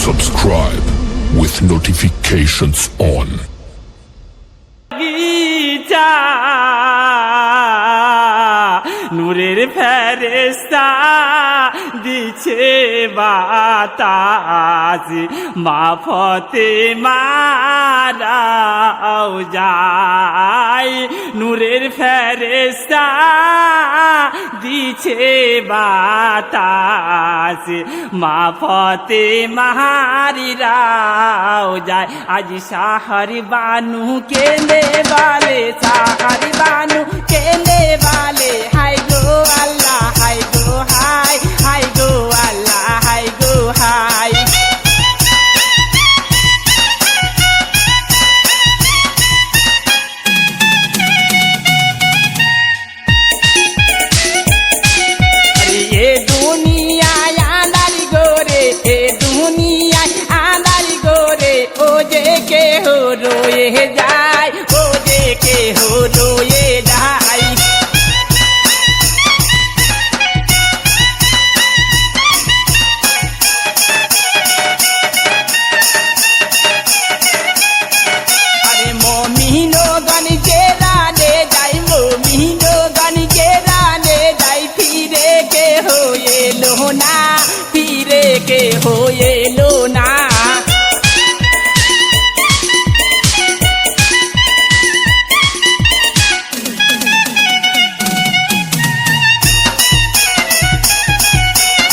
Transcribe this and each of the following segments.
subscribe with notifications on. নূরের ফেরেশতা দিছে বাতাস মা ফাতেমারাও যায় নূরের ফেরেশতা দিছে বাতাস মা ফাতেমারাও যায় আজ শাহরি বানু কেনে বালে শাহরি বানু কেনে বালে হাই গো আল্লাহ হাই গো হাই হাই গো আল্লাহ হাই গো হাই এ দুনিয়ায় আঁধারি গোরে এ দুনিয়ায় আঁধারি গোরে ও যে কেহ রয়ে যায় ও যে কেহ রয়ে যায় ফিরে কে হয়ে লো না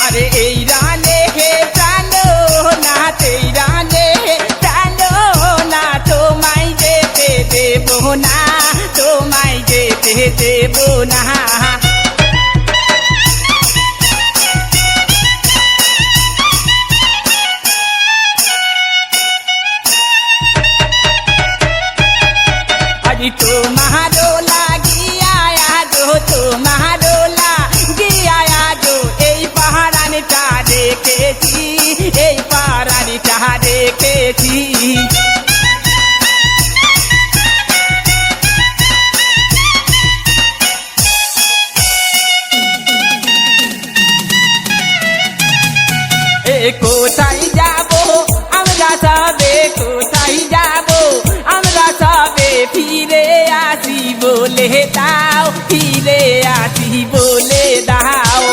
আরে এই রানে হে প্রাণো না তেই রানে হে প্রাণো না তোমায় যেতে দেব না তোমায় যেতে দেব না তোমারো লাগিয়া আজো তোমারো লাগিয়া আজো এই পাহাড়ানিটা রেখেছি এই পাহাড়ানিটা রেখেছি কোথায় যাবো আমরা সবে কোথায় যাবো আমরা সবে ফিরে আসি বলে দাও ফিরে আসি বলে দাও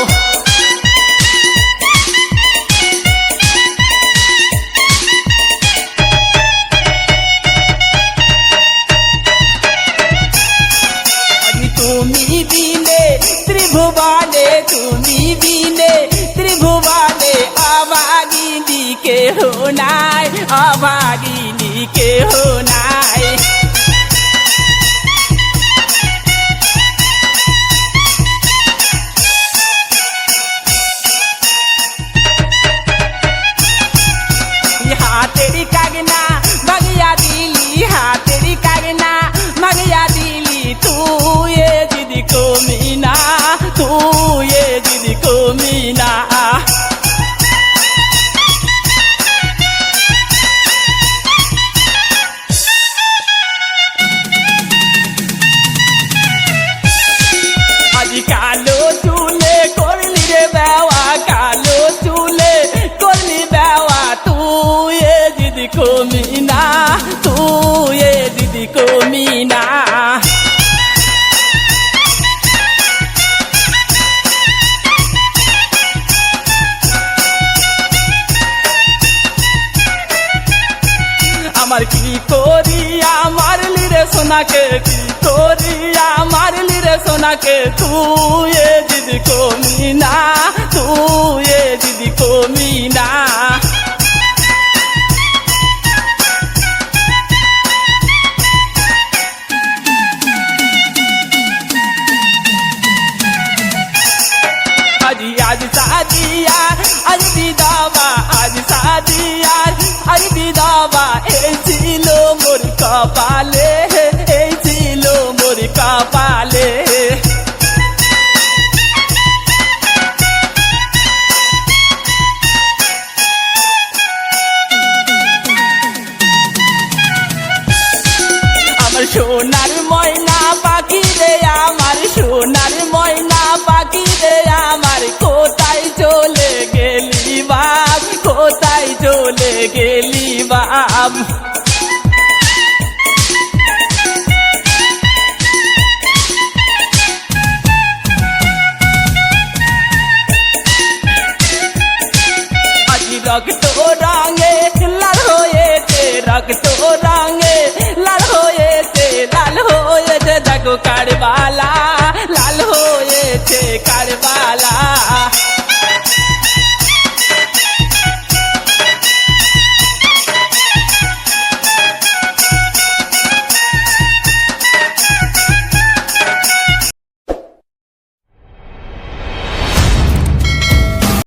তুমি বিনে ত্রিভুবনে তুমি বিনে ত্রিভুবনে অভাগিনী কেহ নাই অভাগিনী কেহ নাই হাতেরি কাগনা মাগিয়া দিলি হাতেরি কাগনা মাগিয়া দিলি তুই দিদি কমিনা তুই দিদি কমিনা কালো চুলে করলি রে বেওয়া কালো চুলে করলি বেওয়া তুই দিদি কমিনা তুই দিদি কমিনা আমার কি করিয়া মারলি রে সোনাকে কি করিয়া মারলি রে সোনাকে তুই দিদি কমিনা তুই দিদি কমিনা আজ সাদিয়া আজ বিদাবা আজ সাদিয়া আজ বিদাবা এই ছিল মোর কপালে এই ছিল মোর কপালে আমার সোনার ময়না পাখি রে আমার সোনার ময়না পাখি রে আমার কোথায় চলে গেলি বাপ কোথায় কোথায় চলে গেলি বাপ রক্ত রঙে লাল হয়েছে রক্ত রঙে লাল হয়েছে দেখো কারবালা